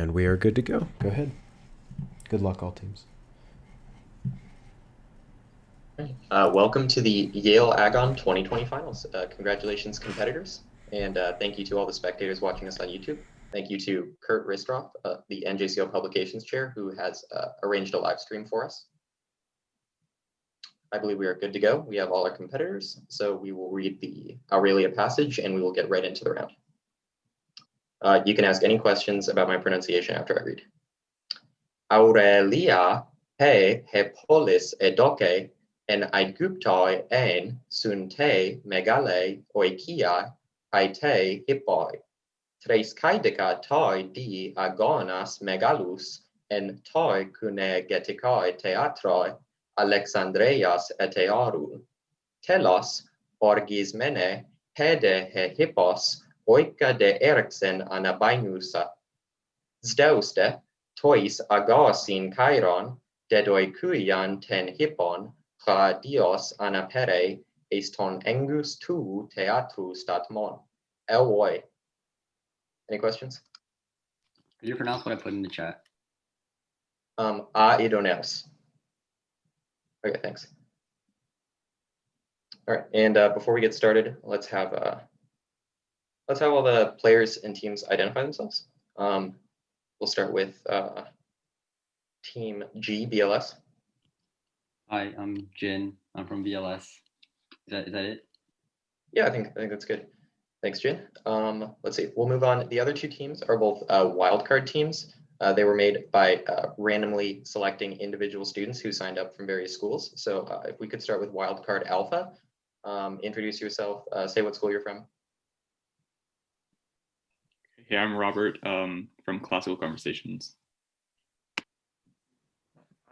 And we are good to go. Go ahead. Good luck, all teams. Welcome to the Yale Agon 2020 finals. Congratulations, competitors. And thank you to all the spectators watching us on YouTube. Thank you to Kurt Ristroff, the NJCO Publications Chair, who has arranged a live stream for us. I believe we are good to go. We have all our competitors, so we will read the Aurelia passage and we will get right into the round. You can ask any questions about my pronunciation after I read. Aurelia he polis edoke en Aegyptoi en sun te megale oikia kai te hippoi. Tres kaidica toi di agonas megalus en toi kune getikoi teatroi Alexandreias etearun. Telos orgismene pede he hippos oika de Eriksen anabainusa. Zdeuste tois agaosin kairon dedoi kuian ten hippon cha dios anapere eston engus tu teatru statmon. Elwoi. Any questions? Could you pronounce what I put in the chat? Aidoneus. Okay, thanks. All right, and before we get started, let's have all the players and teams identify themselves. We'll start with Team G, BLS. Hi, I'm Jin. I'm from BLS. Is that it? Yeah, I think that's good. Thanks, Jin. Let's see. We'll move on. The other two teams are both wildcard teams. They were made by randomly selecting individual students who signed up from various schools. So if we could start with wildcard Alpha, introduce yourself, say what school you're from. Hey, I'm Robert from Classical Conversations.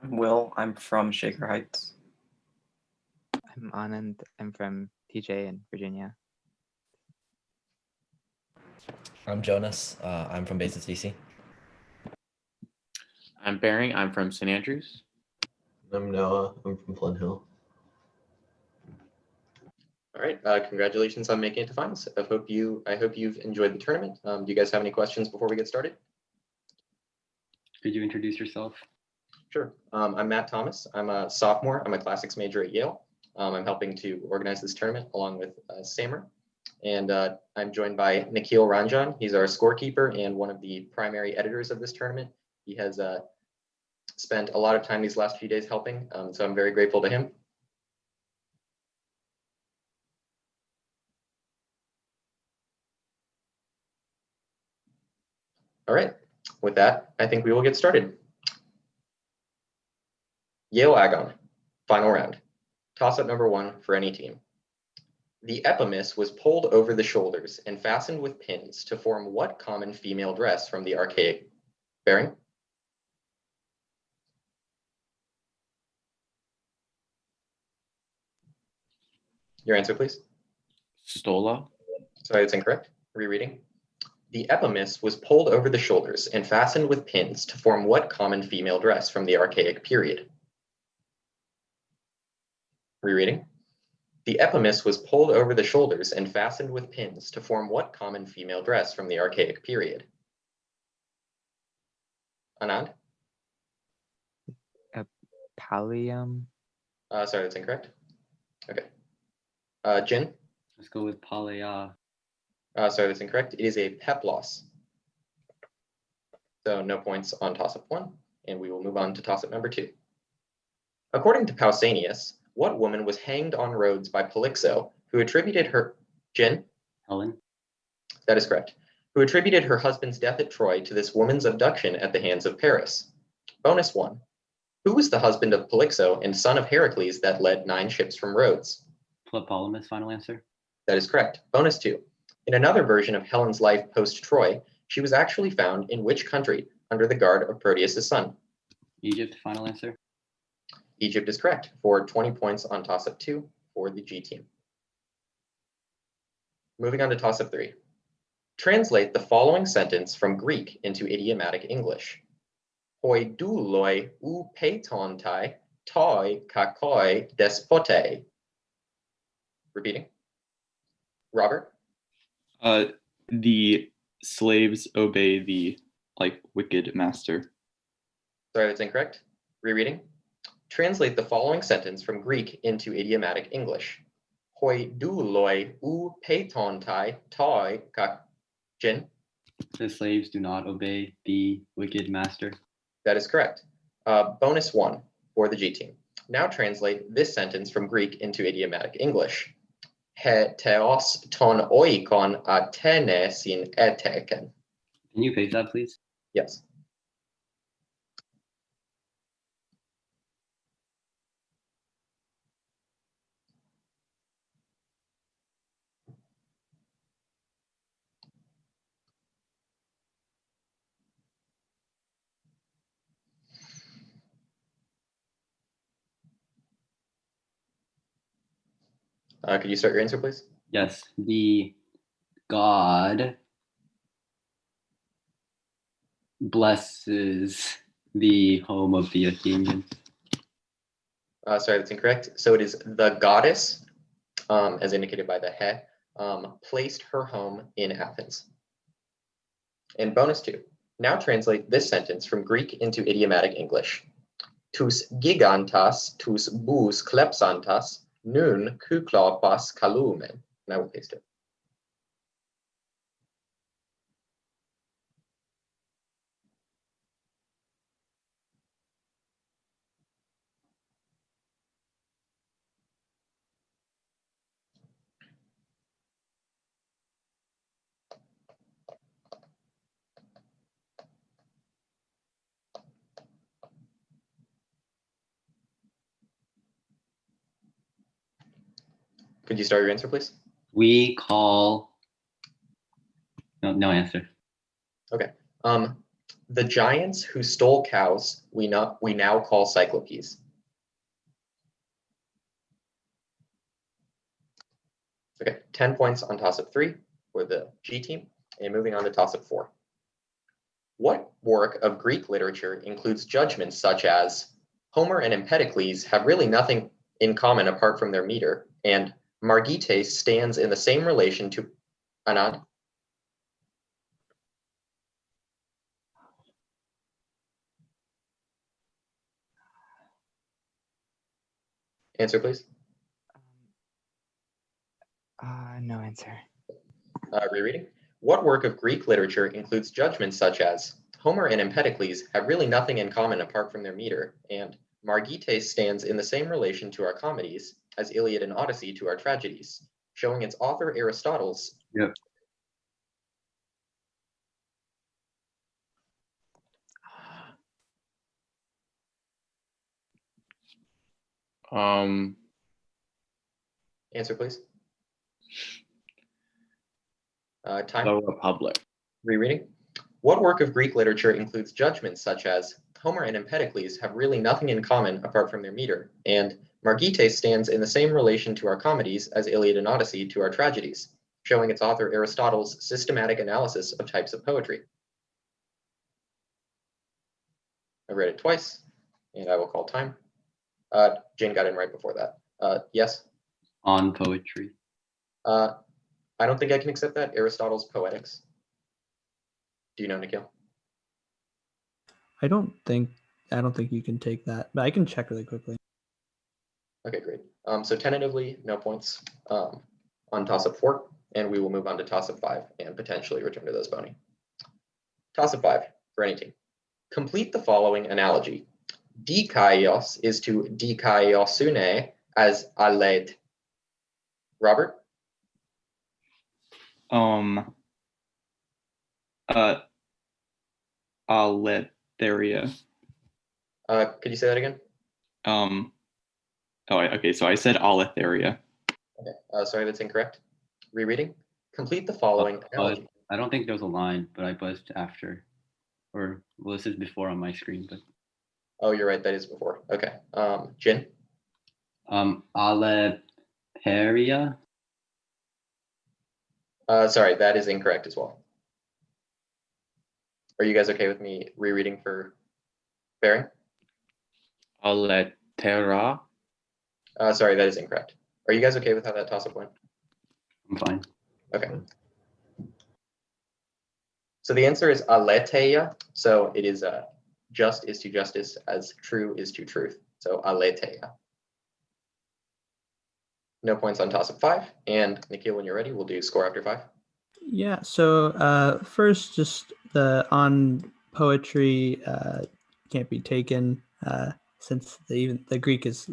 I'm Will. I'm from Shaker Heights. I'm Anand. I'm from TJ in Virginia. I'm Jonas. I'm from Basis DC. I'm Baring. I'm from St. Andrews. I'm Noah. I'm from Flint Hill. All right. Congratulations on making it to finals. I hope you've enjoyed the tournament. Do you guys have any questions before we get started? Could you introduce yourself? Sure. I'm Matt Thomas. I'm a sophomore. I'm a classics major at Yale. I'm helping to organize this tournament along with Samer. And I'm joined by Nikhil Ranjan. He's our scorekeeper and one of the primary editors of this tournament. He has spent a lot of time these last few days helping, so I'm very grateful to him. All right, with that, I think we will get started. Yale Agon, final round. Toss-up number 1 for any team. The epimis was pulled over the shoulders and fastened with pins to form what common female dress from the archaic? Baring? Your answer, please. Stola. Sorry, that's incorrect. Rereading. The epimis was pulled over the shoulders and fastened with pins to form what common female dress from the archaic period? Rereading. The epimis was pulled over the shoulders and fastened with pins to form what common female dress from the archaic period? Anand? A pallium. Sorry, that's incorrect. Okay. Jin? Let's go with Palea. Sorry, that's incorrect. It is a peplos. So no points on toss-up 1, and we will move on to toss-up number 2. According to Pausanias, what woman was hanged on Rhodes by Polyxo, who attributed her... Jin? Helen. That is correct. Who attributed her husband's death at Troy to this woman's abduction at the hands of Paris. Bonus 1. Who was the husband of Polyxo and son of Heracles that led 9 ships from Rhodes? Tlepolemus, final answer. That is correct. Bonus 2. In another version of Helen's life post-Troy, she was actually found in which country under the guard of Proteus' son? Egypt, final answer. Egypt is correct for 20 points on toss-up 2 for the G team. Moving on to toss-up 3. Translate the following sentence from Greek into idiomatic English. Hoi douloi ou peitontai toi kakoi despote. Repeating. Robert? The slaves obey the like wicked master. Sorry, that's incorrect. Rereading. Translate the following sentence from Greek into idiomatic English. Hoi douloi u peitontai toi ka Jin. The slaves do not obey the wicked master. That is correct. Bonus 1 for the G team. Now translate this sentence from Greek into idiomatic English. He theos ton oikon atene sin eteken. Can you paste that, please? Yes. Could you start your answer, please? Yes. The God blesses the home of the Athenians. Sorry, that's incorrect. So it is the goddess, as indicated by the he, placed her home in Athens. And bonus 2. Now translate this sentence from Greek into idiomatic English. Tous gigantas, tous bous klepsantas, nun kuklopas kalumen. And I will paste it. Could you start your answer, please? We call no answer. Okay. The giants who stole cows, we now call cyclopes. Okay, 10 points on toss-up 3 for the G team, and moving on to toss-up 4. What work of Greek literature includes judgments such as Homer and Empedocles have really nothing in common apart from their meter, and Margites stands in the same relation to Anand? Answer, please. No answer. Rereading. What work of Greek literature includes judgments such as Homer and Empedocles have really nothing in common apart from their meter, and Margites stands in the same relation to our comedies as Iliad and Odyssey to our tragedies, showing its author Aristotle's. Yep. Answer, please. Time. The Republic. Rereading. What work of Greek literature includes judgments such as Homer and Empedocles have really nothing in common apart from their meter, and Margites stands in the same relation to our comedies as Iliad and Odyssey to our tragedies, showing its author Aristotle's systematic analysis of types of poetry. I read it twice, and I will call time. Jane got in right before that. Yes? On poetry. I don't think I can accept that. Aristotle's Poetics. Do you know, Nikhil? I don't think you can take that, but I can check really quickly. Okay, great. So tentatively, no points on toss-up 4, and we will move on to toss-up 5 and potentially return to those bony. Toss-up 5 for any team. Complete the following analogy. Dikaios is to dikaiosune as aled. Robert? Aletheria. Could you say that again? Okay, so I said Aletheria. Okay, sorry, that's incorrect. Rereading. Complete the following analogy. I don't think there was a line, but I buzzed after. Or, well, this is before on my screen, but. Oh, you're right, that is before. Okay, Jin? Aletheria. Sorry, that is incorrect as well. Are you guys okay with me rereading for Barry? Aletera. Sorry, that is incorrect. Are you guys okay with how that toss-up went? I'm fine. Okay. So the answer is aletheia. So it is just is to justice as true is to truth. So aletheia. No points on toss-up 5. And Nikhil, when you're ready, we'll do score after 5. Yeah. So first, just the on poetry can't be taken since the Greek is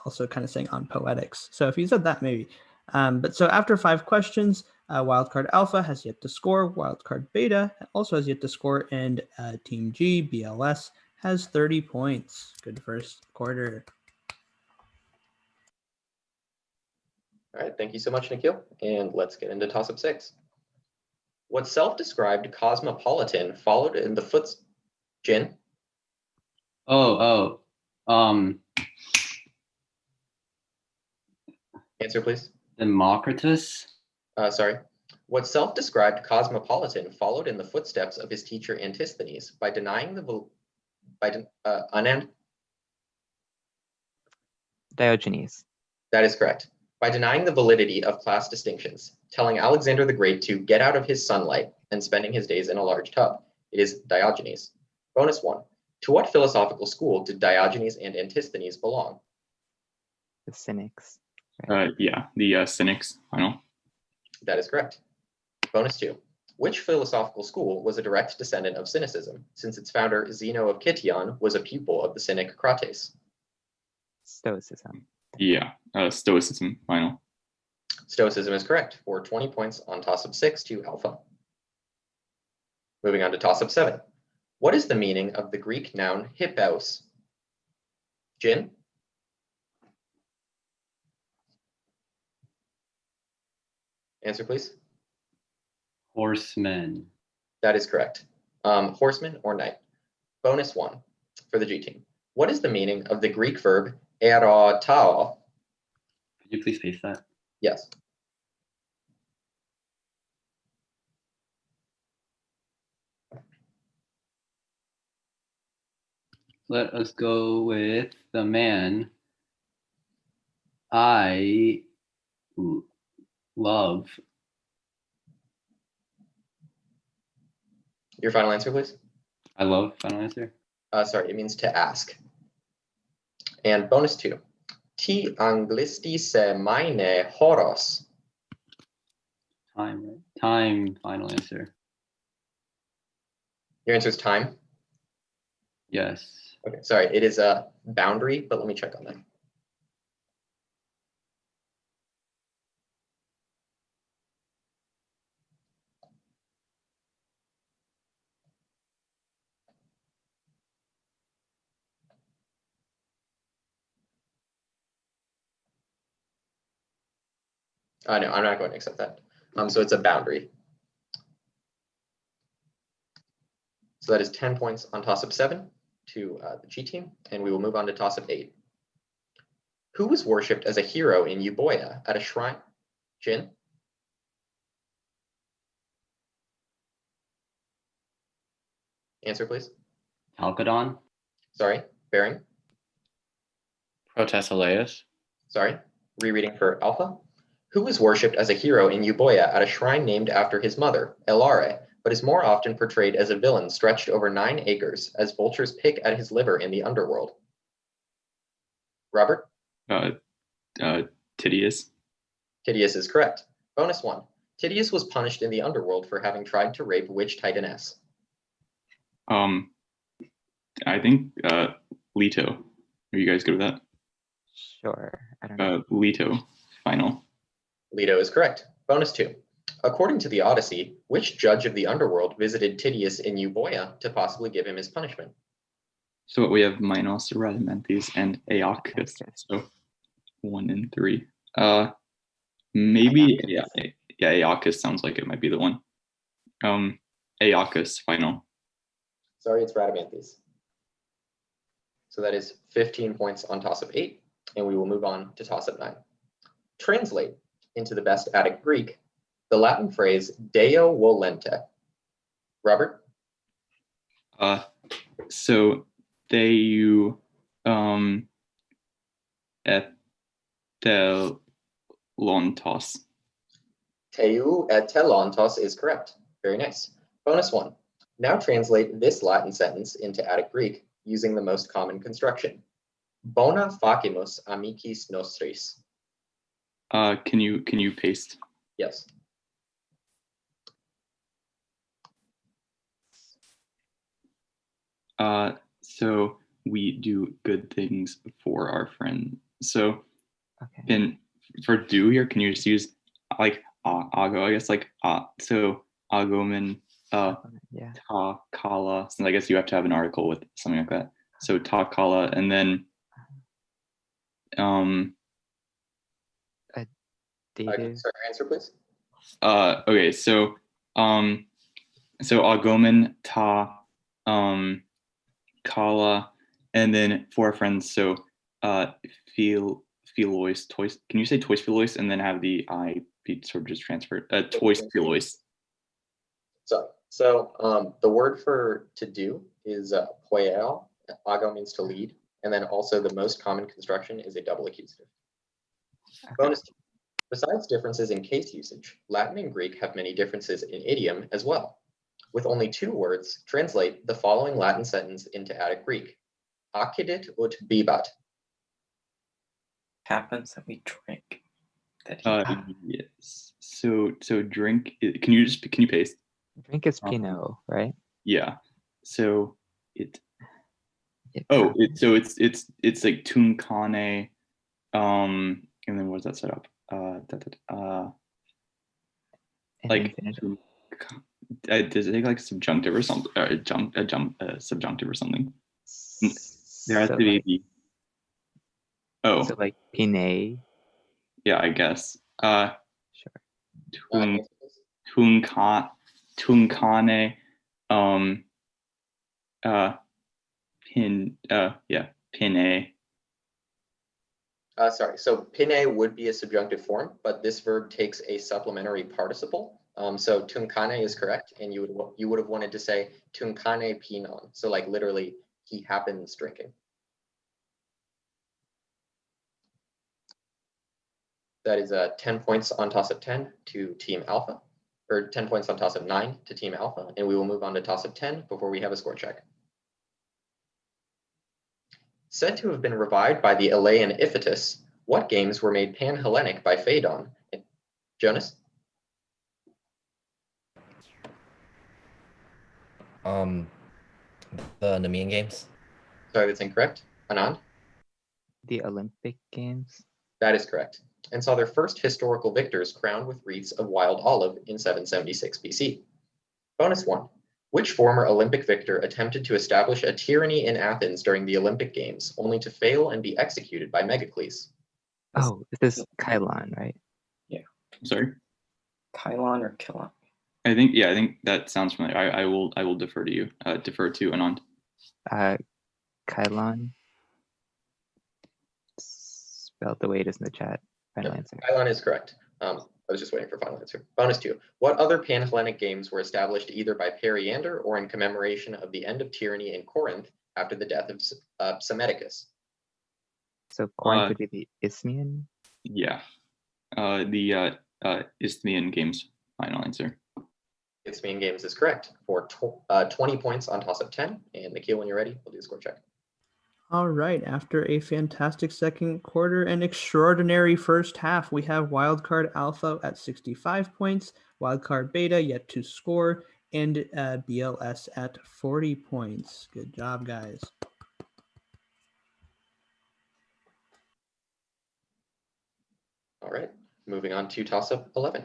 also kind of saying on poetics. So if you said that, maybe. But so after 5 questions, wildcard alpha has yet to score. Wildcard beta also has yet to score, and Team G BLS has 30 points. Good first quarter. All right, thank you so much, Nikhil. And let's get into toss-up 6. What self-described cosmopolitan followed in the footsteps? Jin? Answer, please. Democritus. Sorry. What self-described cosmopolitan followed in the footsteps of his teacher Antisthenes by denying the Diogenes. That is correct. By denying the validity of class distinctions, telling Alexander the Great to get out of his sunlight and spending his days in a large tub. It is Diogenes. Bonus 1. To what philosophical school did Diogenes and Antisthenes belong? The Cynics. Yeah, the Cynics final. That is correct. Bonus 2. Which philosophical school was a direct descendant of Cynicism, since its founder Zeno of Citium was a pupil of the Cynic Crates? Stoicism. Yeah, Stoicism final. Stoicism is correct for 20 points on toss-up 6 to alpha. Moving on to toss-up 7. What is the meaning of the Greek noun hippos? Jin? Answer, please. Horsemen. That is correct. Horseman or knight. Bonus 1 for the G team. What is the meaning of the Greek verb erotao? Could you please paste that? Yes. Let us go with the man I love. Your final answer, please. I love, final answer. Sorry, it means to ask. And bonus 2. Ti anglisti se mine horos. Time, right? Time, final answer. Your answer is time? Yes. Okay, sorry, it is a boundary, but let me check on that. No, I'm not going to accept that. So it's a boundary. So that is 10 points on toss-up 7 to the G team, and we will move on to toss-up 8. Who was worshipped as a hero in Euboea at a shrine? Jin? Answer, please. Chalcedon. Sorry, Bering? Protesilaus. Sorry, rereading for Alpha. Who was worshipped as a hero in Euboea at a shrine named after his mother, Elare, but is more often portrayed as a villain stretched over 9 acres as vultures pick at his liver in the underworld? Robert? Titius. Titius is correct. Bonus 1. Titius was punished in the underworld for having tried to rape which titaness? I think Leto. Are you guys good with that? Sure. I don't know. Leto final. Leto is correct. Bonus 2. According to the Odyssey, which judge of the underworld visited Titius in Euboea to possibly give him his punishment? So we have Minos, Rhadamanthys, and Aeacus. So 1 and 3. Maybe Aeacus sounds like it might be the one. Aeacus final. Sorry, it's Rhadamanthys. So that is 15 points on toss-up 8, and we will move on to toss-up 9. Translate into the best Attic Greek the Latin phrase Deo volente. Robert? So Theou etelontos. Theou etelontos is correct. Very nice. Bonus 1. Now translate this Latin sentence into Attic Greek using the most common construction. Bona facimus amicis nostris. Can you paste? Yes. So we do good things for our friend. So Okay. for do here, can you just use like ago, I guess, like so agomen Yeah. ta kala. So I guess you have to have an article with something like that. So ta kala, and then Dative. Sorry, your answer, please. okay, so agomen ta kala, and then for our friends, so philois toys. Can you say toys philois and then have the I be sort of just transferred? Toys philois. Sorry. So the word for to do is poieo. Ago means to lead. And then also the most common construction is a double accusative. Okay. Bonus. Besides differences in case usage, Latin and Greek have many differences in idiom as well. With only 2 words, translate the following Latin sentence into Attic Greek. Accidit ut bibat. Happens that we drink. That Yes. So drink. Can you paste? Drink is Pinot, right? Yeah. So it. It Oh, happens. it's like tuncane, and then what does that set up? An Like infinitive. does it take like subjunctive or something? Subjunctive or something? There has So to be like, the. Oh, so like Pinay. yeah, I guess. Sure. Tuncane, tuncane, pine. Sorry, so pine would be a subjunctive form, but this verb takes a supplementary participle. So tuncane is correct, and you would have wanted to say tuncane pinon. So like literally, he happens drinking. That is 10 points on toss-up 10 to Team Alpha, or 10 points on toss-up 9 to Team Alpha, and we will move on to toss-up 10 before we have a score check. Said to have been revived by the Elean Iphitus, what games were made pan-Hellenic by Phaedon? Jonas? The Nemean Games. Sorry, that's incorrect. Anand? The Olympic Games. That is correct. And saw their first historical victors crowned with wreaths of wild olive in 776 BC. Bonus 1. Which former Olympic victor attempted to establish a tyranny in Athens during the Olympic Games, only to fail and be executed by Megacles? Oh, this is Kylon, right? I'm sorry. Kylon or Killon? I think that sounds familiar. I will defer to you. Defer to Anand. Kylon. Spelled the way it is in the chat. Final answer. Kylon is correct. I was just waiting for final answer. Bonus 2. What other pan-Hellenic games were established either by Periander or in commemoration of the end of tyranny in Corinth after the death of Psammetichus? So Corinth would be the Isthmian. Yeah. The Isthmian Games. Final answer. Isthmian Games is correct for 20 points on toss-up 10. And Nikhil, when you're ready, we'll do a score check. All right. After a fantastic second quarter and extraordinary first half, we have Wildcard Alpha at 65 points, Wildcard Beta yet to score, and BLS at 40 points. Good job, guys. All right, moving on to toss-up 11.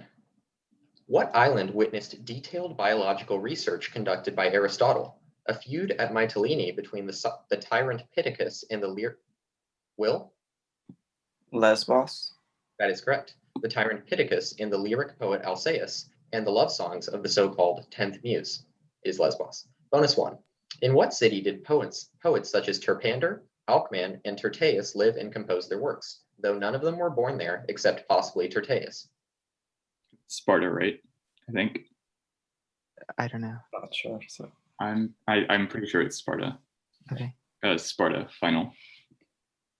What island witnessed detailed biological research conducted by Aristotle? A feud at Mytilene between the tyrant Pittacus and the Will? Lesbos. That is correct. The tyrant Pittacus and the lyric poet Alcaeus, and the love songs of the so-called 10th Muse is Lesbos. Bonus 1. In what city did poets such as Terpander, Alcman, and Tyrtaeus live and compose their works, though none of them were born there except possibly Tyrtaeus? Sparta, right? I think. I don't know. Not sure. So I'm pretty sure it's Sparta. Okay. Sparta. Final.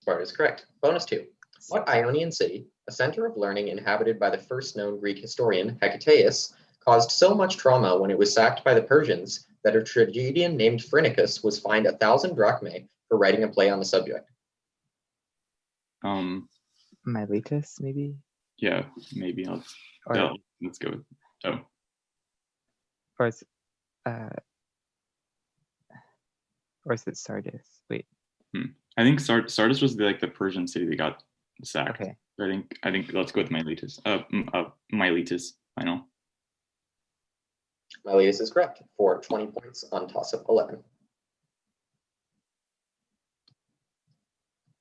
Sparta is correct. Bonus 2. What Ionian city, a center of learning inhabited by the first known Greek historian, Hecataeus, caused so much trauma when it was sacked by the Persians that a tragedian named Phrynicus was fined 1,000 drachmae for writing a play on the subject? Miletus, maybe? Yeah, maybe Or, yeah, let's go with or, is, uh, or is it Sardis? Wait, I think Sardis was the Persian city that got sacked. okay. I think let's go with Miletus. Miletus final. Miletus is correct for 20 points on toss-up 11.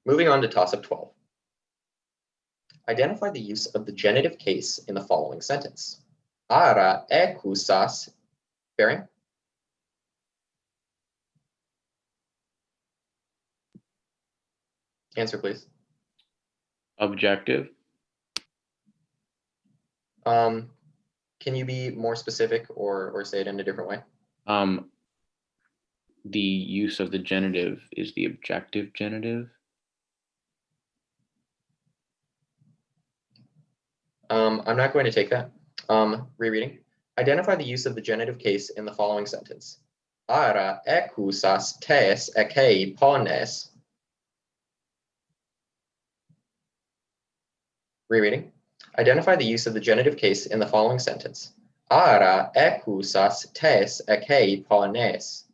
Moving on to toss-up 12. Identify the use of the genitive case in the following sentence. Ara ekusas bearing. Answer, please. Objective. Can you be more specific or say it in a different way? The use of the genitive is the objective genitive. I'm not going to take that. Rereading. Identify the use of the genitive case in the following sentence. Ara ekusas tes ekei pones. Rereading. Identify the use of the genitive case in the following sentence. Ara ekusas tes ekei pones.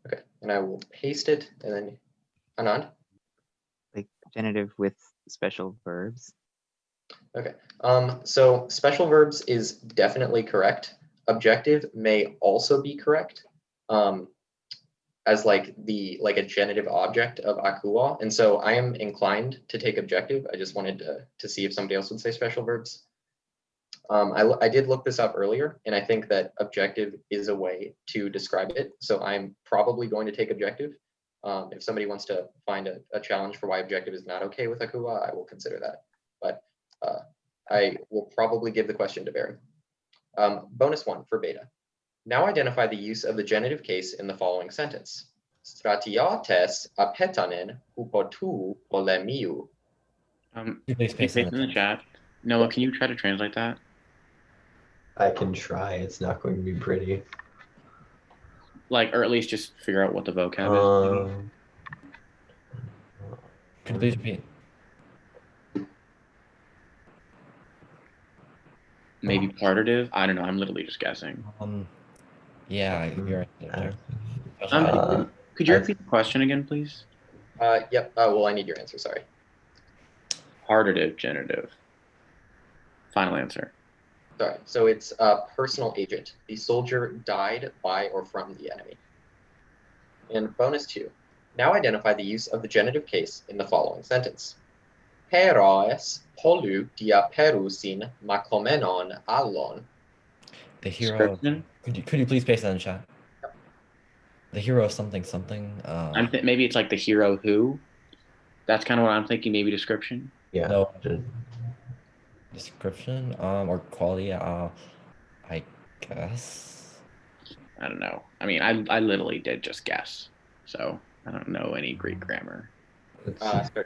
Okay, and I will paste it and then Anand. Like genitive with special verbs. Okay, so special verbs is definitely correct. Objective may also be correct, as like a genitive object of akua. And so I am inclined to take objective. I just wanted to see if somebody else would say special verbs. I did look this up earlier, and I think that objective is a way to describe it. So I'm probably going to take objective. If somebody wants to find a challenge for why objective is not okay with akua, I will consider that. But I will probably give the question to Barry. Bonus 1 for beta. Now identify the use of the genitive case in the following sentence. Stratiates apetanen hupotou polemiu. Please Can you paste it in the chat? Noah, can you try to translate that? I can try. It's not going to be pretty. Like, or at least just figure out what the vocab is. Could you please repeat? Maybe partitive? I don't know. I'm literally just guessing. Yeah, you're right. Could you repeat the question again, please? Yep. Well, I need your answer. Sorry. Partitive genitive. Final answer. Sorry. So it's a personal agent. The soldier died by or from the enemy. And bonus 2. Now identify the use of the genitive case in the following sentence. Heroes polu dia perusin makomenon allon. The hero. Description? Could you please paste that in chat? Yep. The hero something something. Maybe it's like the hero who. That's kind of what I'm thinking. Maybe description. Yeah. No. Description. Or quality. I guess. I don't know. I mean, I literally did just guess, so I don't know any Greek grammar.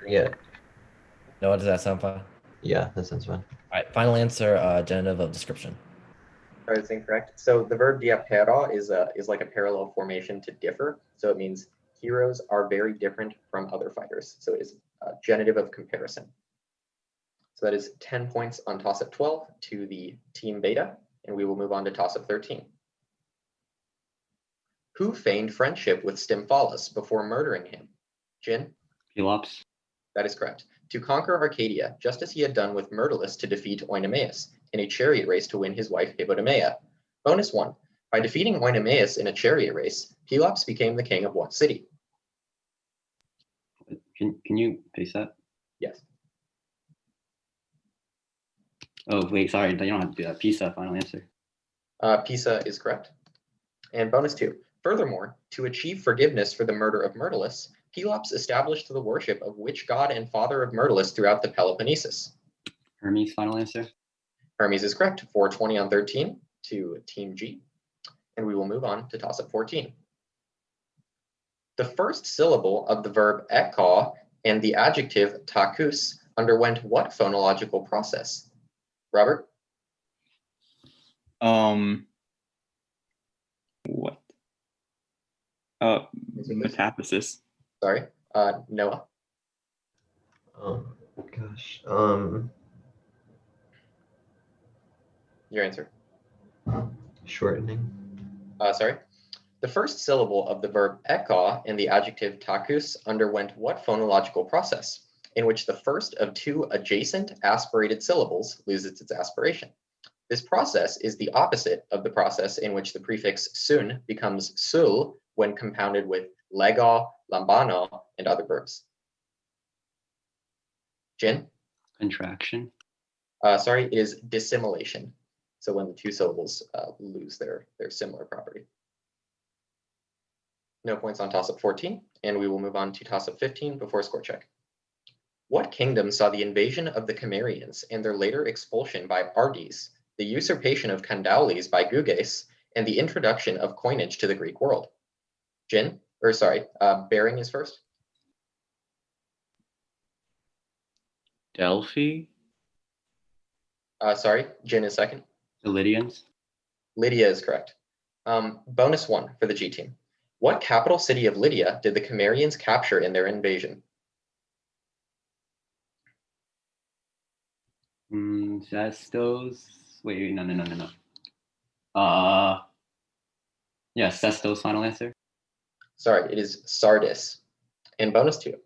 Yeah. No, does that sound fine? Yeah, that sounds fine. All right. Final answer. Genitive of description. Sorry, that's incorrect. So the verb diapera is like a parallel formation to differ. So it means heroes are very different from other fighters. So it is a genitive of comparison. So that is 10 points on toss-up 12 to the team beta, and we will move on to toss-up 13. Who feigned friendship with Stymphalus before murdering him? Jin? Pelops. That is correct. To conquer Arcadia, just as he had done with Myrtilus to defeat Oenomaus in a chariot race to win his wife Hippodamia. Bonus 1. By defeating Oenomaus in a chariot race, Pelops became the king of what city? Can you paste that? Yes. Oh, wait, sorry. You don't have to do that. Pisa, final answer. Pisa is correct. And bonus 2. Furthermore, to achieve forgiveness for the murder of Myrtilus, Pelops established the worship of which god and father of Myrtilus throughout the Peloponnesus? Hermes, final answer. Hermes is correct. 420 on 13 to Team G. And we will move on to toss-up 14. The first syllable of the verb ekka and the adjective takus underwent what phonological process? Robert? What? Answer, please. Metathesis. Sorry. Noah. Gosh. Your answer. Shortening. Sorry. The first syllable of the verb eka in the adjective takus underwent what phonological process, in which the first of two adjacent aspirated syllables loses its aspiration? This process is the opposite of the process in which the prefix sun becomes sul when compounded with lega, lambano, and other verbs. Jin? Contraction. Sorry, it is dissimilation. So when the two syllables lose their similar property. No points on toss-up 14, and we will move on to toss-up 15 before score check. What kingdom saw the invasion of the Cimmerians and their later expulsion by Ardes, the usurpation of Candaules by Guges, and the introduction of coinage to the Greek world? Bering is first. Delphi. Jin is second. The Lydians. Lydia is correct. Bonus 1 for the G team. What capital city of Lydia did the Cimmerians capture in their invasion? Sestos. Wait, no. Yeah, Sestos, final answer. Sorry, it is Sardis. And bonus 2.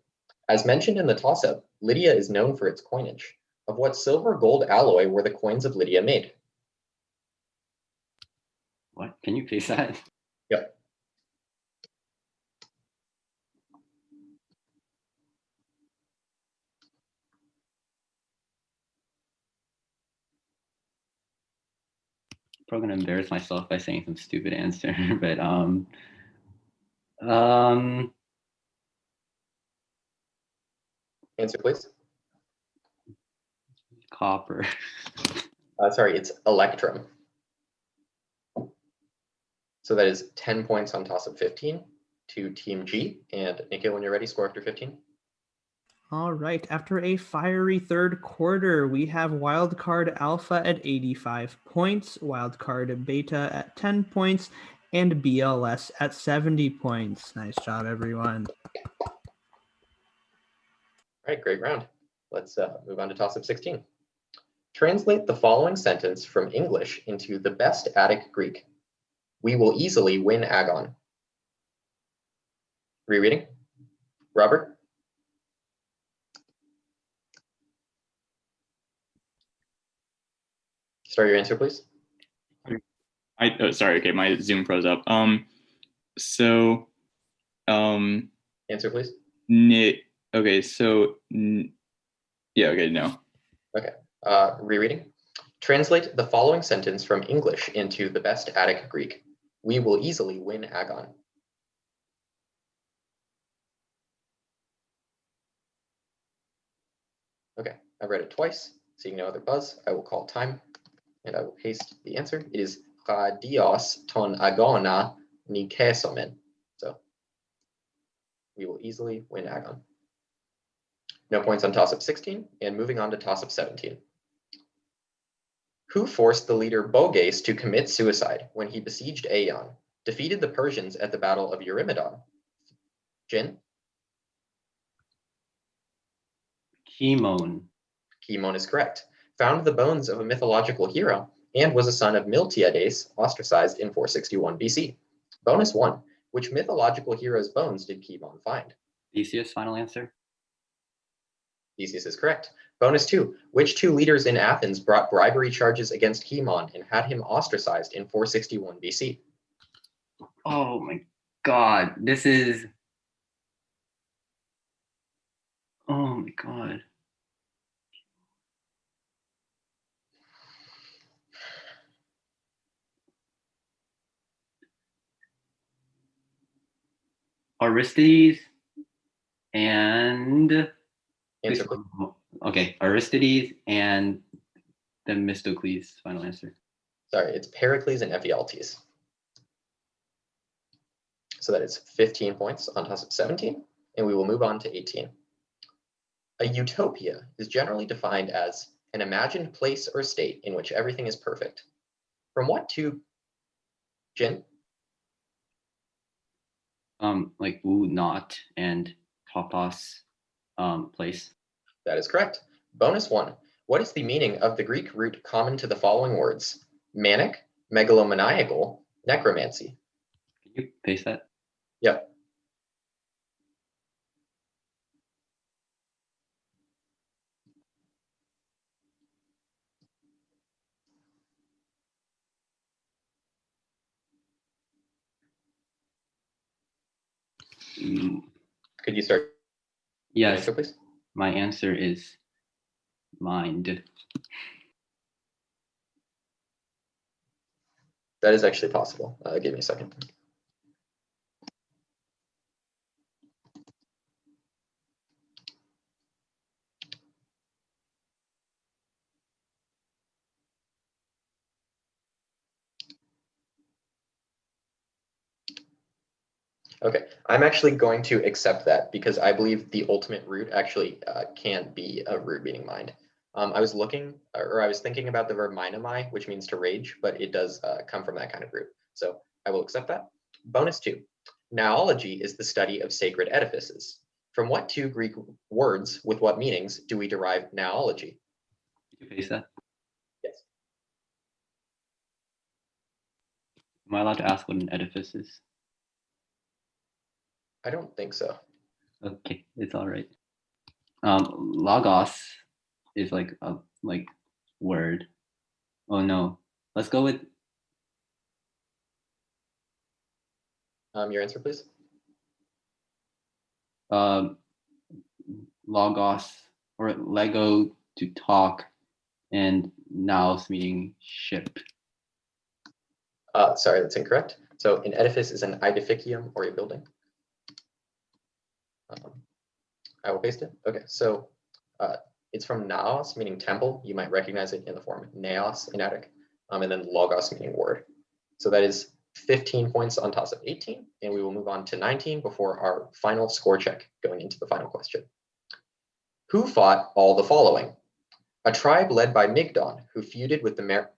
As mentioned in the toss-up, Lydia is known for its coinage. Of what silver-gold alloy were the coins of Lydia made? What? Can you paste that? Yep. Probably gonna embarrass myself by saying some stupid answer, but Answer, please. copper. Sorry, it's electrum. So that is 10 points on toss-up 15 to Team G. And Nikhil, when you're ready, score after 15. All right. After a fiery third quarter, we have wildcard alpha at 85 points, wildcard beta at 10 points, and BLS at 70 points. Nice job, everyone. All right, great round. Let's move on to toss-up 16. Translate the following sentence from English into the best Attic Greek. We will easily win Agon. Rereading. Robert? Start your answer, please. Sorry, okay, my Zoom froze up. Answer, please. No. Okay. Rereading. Translate the following sentence from English into the best Attic Greek. We will easily win Agon. Okay, I've read it twice. Seeing no other buzz, I will call time and I will paste the answer. It is Dios ton agona nikesomen. So we will easily win Agon. No points on toss-up 16, and moving on to toss-up 17. Who forced the leader Boges to commit suicide when he besieged Aeon, defeated the Persians at the Battle of Eurymedon? Jin? Chemon. Chemon is correct. Found the bones of a mythological hero and was a son of Miltiades, ostracized in 461 BC. Bonus 1. Which mythological hero's bones did Chemon find? Theseus, final answer. Theseus is correct. Bonus 2. Which two leaders in Athens brought bribery charges against Chemon and had him ostracized in 461 BC? Oh my god, this is... Oh my god. Aristides and... Answer, please. Okay, Aristides and Themistocles, final answer. Sorry, it's Pericles and Ephialtes. So that is 15 points on toss-up 17, and we will move on to 18. A utopia is generally defined as an imagined place or state in which everything is perfect. From what two, Jin? Like wu not and topos place. That is correct. Bonus 1. What is the meaning of the Greek root common to the following words? Manic, megalomaniacal, necromancy. Can you paste that? Yep. Could you start? Yes. Answer, please. My answer is mind. That is actually possible. Give me a second. Okay, I'm actually going to accept that because I believe the ultimate root actually can be a root meaning mind. I was thinking about the verb minomai, which means to rage, but it does come from that kind of root. So I will accept that. Bonus 2. Naology is the study of sacred edifices. From what two Greek words with what meanings do we derive naology? Can you paste that? Yes. Am I allowed to ask what an edifice is? I don't think so. Okay, it's all right. Logos is like a word. Oh no, let's go with Your answer, please. logos or Lego to talk, and naos meaning ship. Sorry, that's incorrect. So an edifice is an edificium or a building. I will paste it. Okay, so it's from naos, meaning temple. You might recognize it in the form naos in Attic, and then logos, meaning word. So that is 15 points on toss of 18, and we will move on to 19 before our final score check going into the final question. Who fought all the following? A tribe led by Migdon, who feuded with the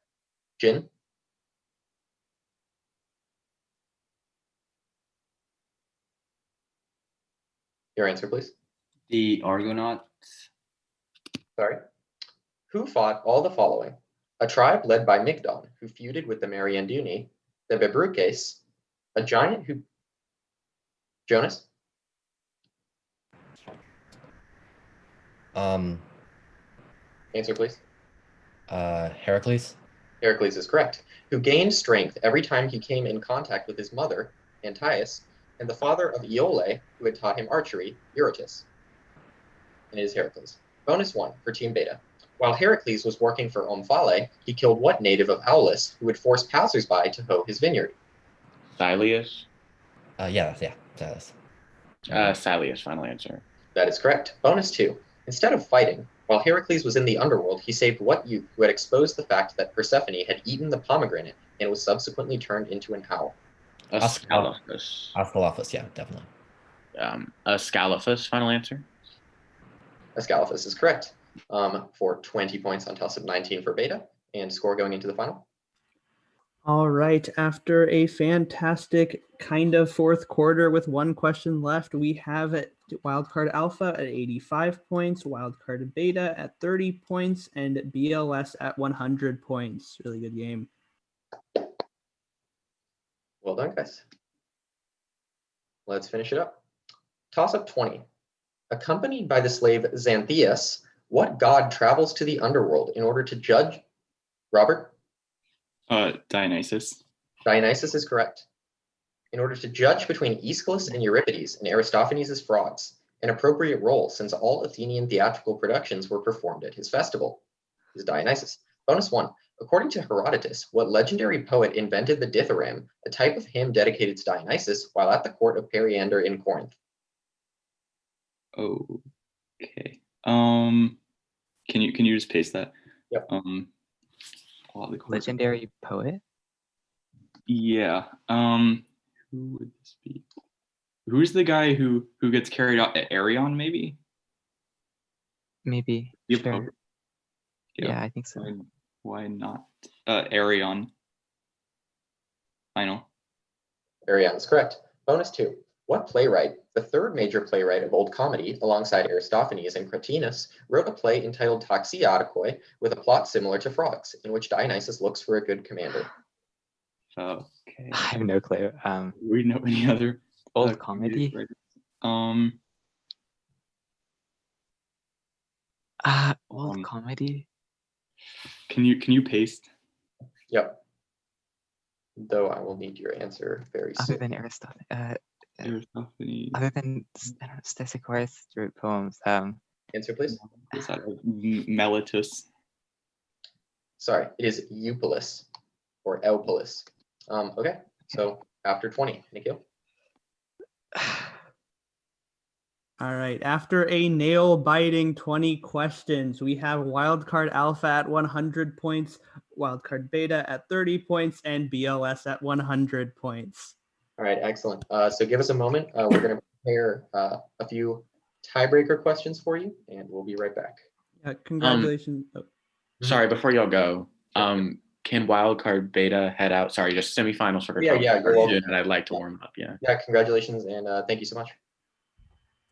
Jin. Your answer, please. The Argonauts. Sorry. Who fought all the following? A tribe led by Migdon, who feuded with the Marianduni, the Bebruces, a giant who... Jonas? Answer, please. Heracles. Heracles is correct. Who gained strength every time he came in contact with his mother, Antaeus, and the father of Iole, who had taught him archery, Eurytus. And it is Heracles. Bonus 1 for Team Beta. While Heracles was working for Omphale, he killed what native of Aulis who would force passersby to hoe his vineyard? Silius. Yeah, Silas. Silius, final answer. That is correct. Bonus 2. Instead of fighting, while Heracles was in the underworld, he saved what youth who had exposed the fact that Persephone had eaten the pomegranate and was subsequently turned into an owl? Ascalaphus. Ascalaphus, yeah, definitely. Ascalaphus, final answer. Ascalaphus is correct. For 20 points on toss of 19 for Beta, and score going into the final. All right. After a fantastic kind of fourth quarter with one question left, we have Wildcard Alpha at 85 points, Wildcard Beta at 30 points, and BLS at 100 points. Really good game. Well done, guys. Let's finish it up. Toss up 20. Accompanied by the slave Xanthias, what god travels to the underworld in order to judge? Robert? Dionysus. Dionysus is correct. In order to judge between Aeschylus and Euripides in Aristophanes' frauds, an appropriate role since all Athenian theatrical productions were performed at his festival, is Dionysus. Bonus 1. According to Herodotus, what legendary poet invented the dithyramb, a type of hymn dedicated to Dionysus while at the court of Periander in Corinth? Okay. Can you just paste that? Yep. Legendary poet? Yeah. Who would this be? Who's the guy who gets carried out at Arion, maybe? Maybe. Yep. Sure. Yeah, I think so. Why not? Arion. Final. Ariane is correct. Bonus 2. What playwright, the third major playwright of Old Comedy, alongside Aristophanes and Cratinus, wrote a play entitled Toxiotokoi with a plot similar to Frogs, in which Dionysus looks for a good commander? Okay. I have no clue. We know any other Old comedic comedy. writers? Old comedy. Can you paste? Yep. Though I will need your answer very Other soon. than Aristophanes. Aristophanes. Other than I don't know, Stesichorus wrote poems. Answer, please. Is that Meletus? Sorry, it is Eupolis or Eupolis. Okay, so after 20, Nikhil. All right. After a nail-biting 20 questions, we have wildcard alpha at 100 points, wildcard beta at 30 points, and BLS at 100 points. All right, excellent. So give us a moment. We're going to prepare a few tiebreaker questions for you, and we'll be right back. Congratulations. Sorry, before y'all go, can wildcard beta head out? Sorry, just semifinals for Yeah, yeah, you're welcome. and I'd like to warm up. Yeah. Yeah, congratulations, and thank you so much.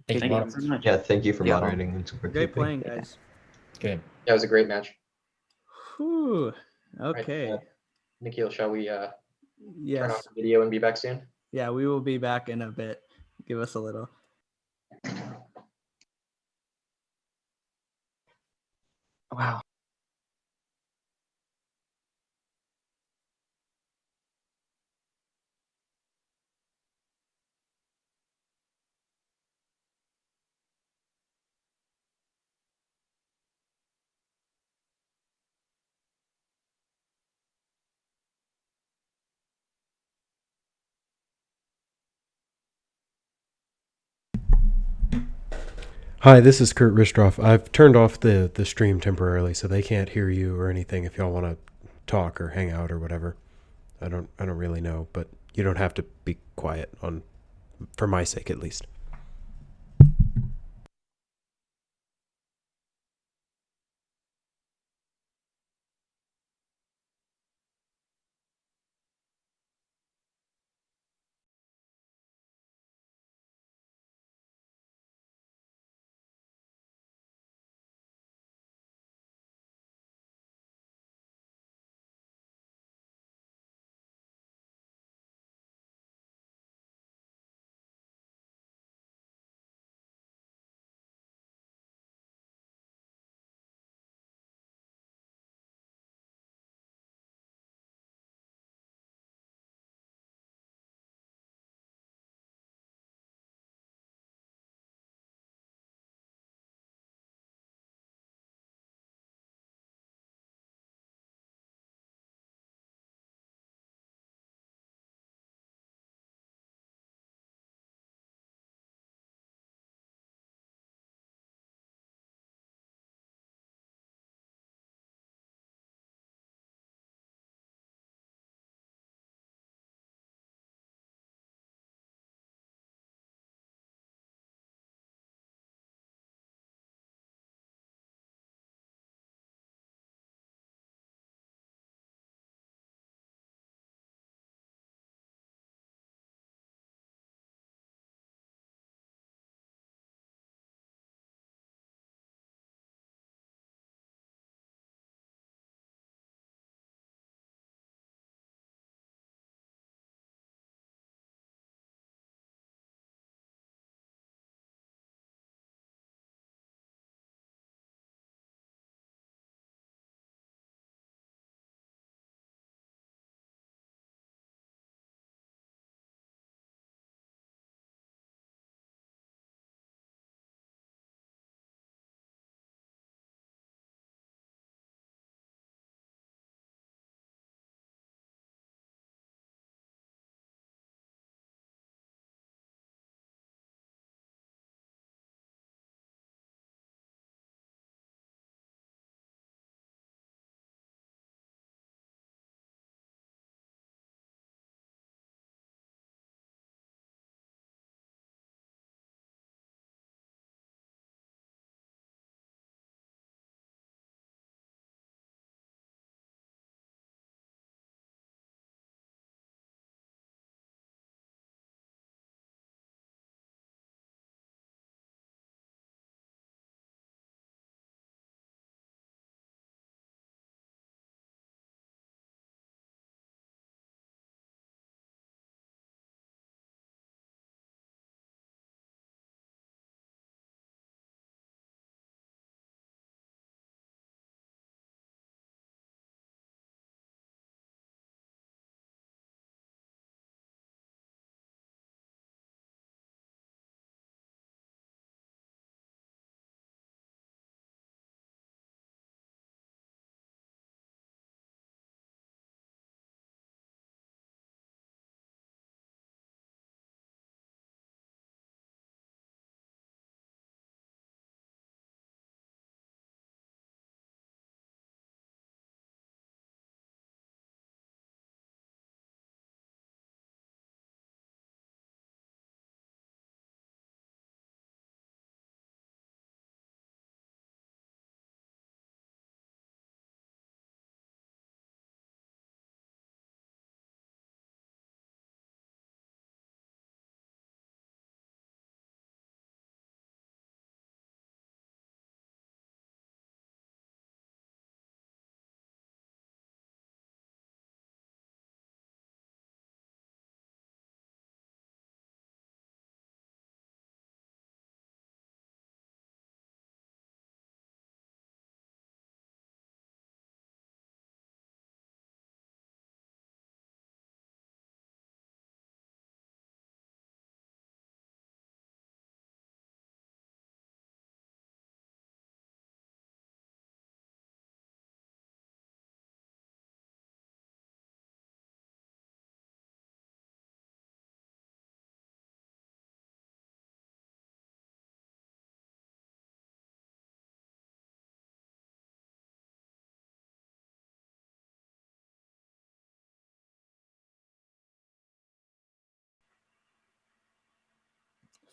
Thank Thank you. you very much. Yeah, thank you for Yeah. moderating and super Great keeping. playing, guys. Good. That was a great match. Whew. Right, Okay. Nikhil, shall we turn off Yes. the video and be back soon? Yeah, we will be back in a bit. Give us a little. Wow. Hi, this is Kurt Ristroff. I've turned off the stream temporarily, so they can't hear you or anything. If y'all want to talk or hang out or whatever, I don't really know, but you don't have to be quiet for my sake at least.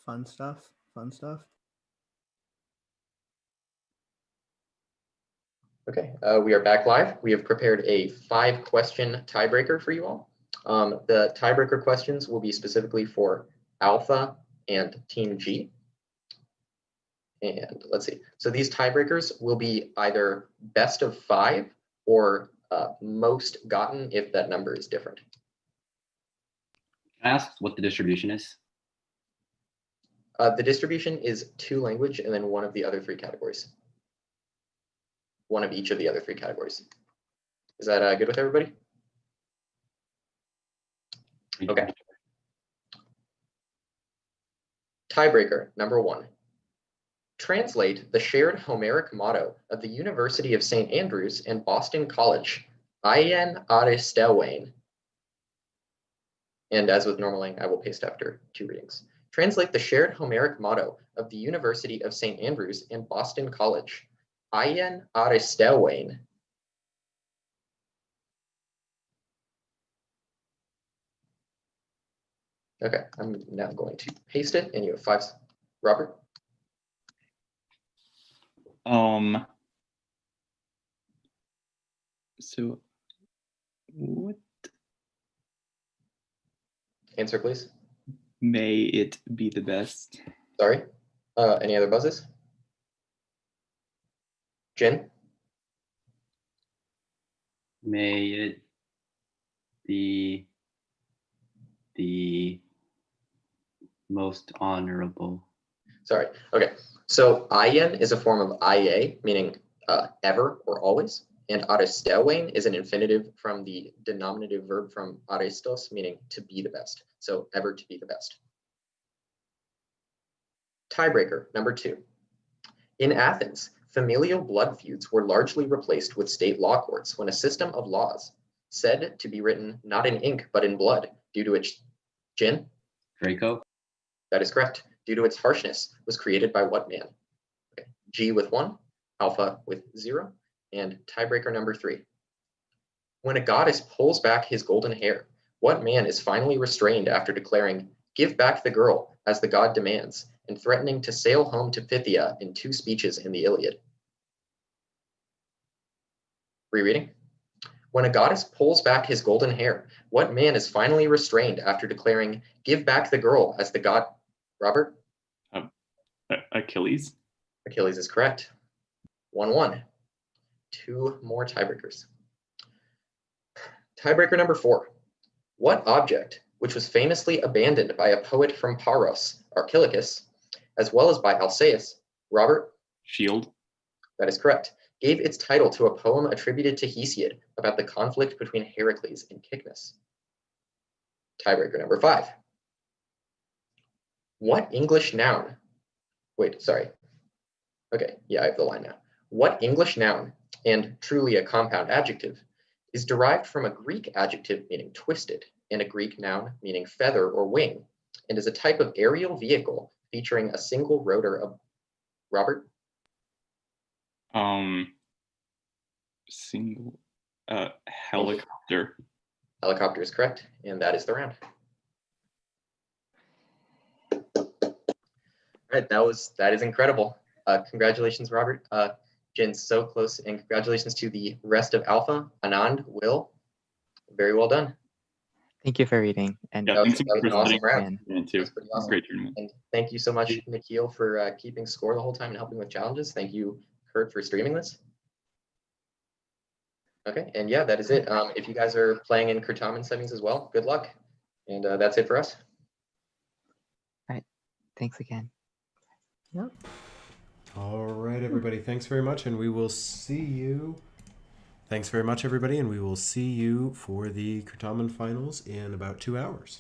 fun stuff. Fun stuff. Okay, we are back live. We have prepared a 5-question tiebreaker for you all. The tiebreaker questions will be specifically for Alpha and Team G. And let's see. So these tiebreakers will be either best of 5 or most gotten if that number is different. Can I ask what the distribution is? The distribution is 2 language and then one of the other 3 categories. One of each of the other 3 categories. Is that good with everybody? Okay. Tiebreaker number 1. Translate the shared Homeric motto of the University of St. Andrews and Boston College, Ien Aristewain. And as with normaling, I will paste after 2 readings. Translate the shared Homeric motto of the University of St. Andrews and Boston College, Ien Aristewain. Okay, I'm now going to paste it, and you have 5. Robert? So what? Answer, please. May it be the best. Sorry. Any other buzzes? Jen? May it be the most honorable. Sorry. Okay. So Ien is a form of ia, meaning ever or always. And aristewain is an infinitive from the denominative verb from aristos, meaning to be the best. So ever to be the best. Tiebreaker number 2. In Athens, familial blood feuds were largely replaced with state law courts when a system of laws, said to be written not in ink but in blood, due to its Jin? Draco? That is correct. Due to its harshness, was created by what man? Okay. G with 1, Alpha with 0, and tiebreaker number 3. When a goddess pulls back his golden hair, what man is finally restrained after declaring, "Give back the girl," as the god demands, and threatening to sail home to Phthia in 2 speeches in the Iliad? Rereading. When a goddess pulls back his golden hair, what man is finally restrained after declaring, "Give back the girl," as the god... Robert? Achilles. Achilles is correct. 1-1. 2 more tiebreakers. Tiebreaker number 4. What object, which was famously abandoned by a poet from Paros, Archilochus, as well as by Alcaeus, Robert? Shield. That is correct. Gave its title to a poem attributed to Hesiod about the conflict between Heracles and Cycnus. Tiebreaker number 5. What English noun? Wait, sorry. Okay, yeah, I have the line now. What English noun, and truly a compound adjective, is derived from a Greek adjective meaning twisted and a Greek noun meaning feather or wing, and is a type of aerial vehicle featuring a single rotor of... Robert? Single helicopter. Helicopter is correct, and that is the round. All right, that is incredible. Congratulations, Robert. Jen's so close, and congratulations to the rest of Alpha, Anand, Will. Very well done. Thank you for reading. And Yeah, That was, thanks that was an for awesome round. studying That too. was pretty awesome. Great tournament. And thank you so much, Nikhil, for keeping score the whole time and helping with challenges. Thank you, Kurt, for streaming this. Okay, and yeah, that is it. If you guys are playing in Certamen settings as well, good luck. And that's it for us. thanks again. Yep. All right, everybody. Thanks very much, and we will see you. Thanks very much, everybody, and we will see you for the Certamen finals in about 2 hours.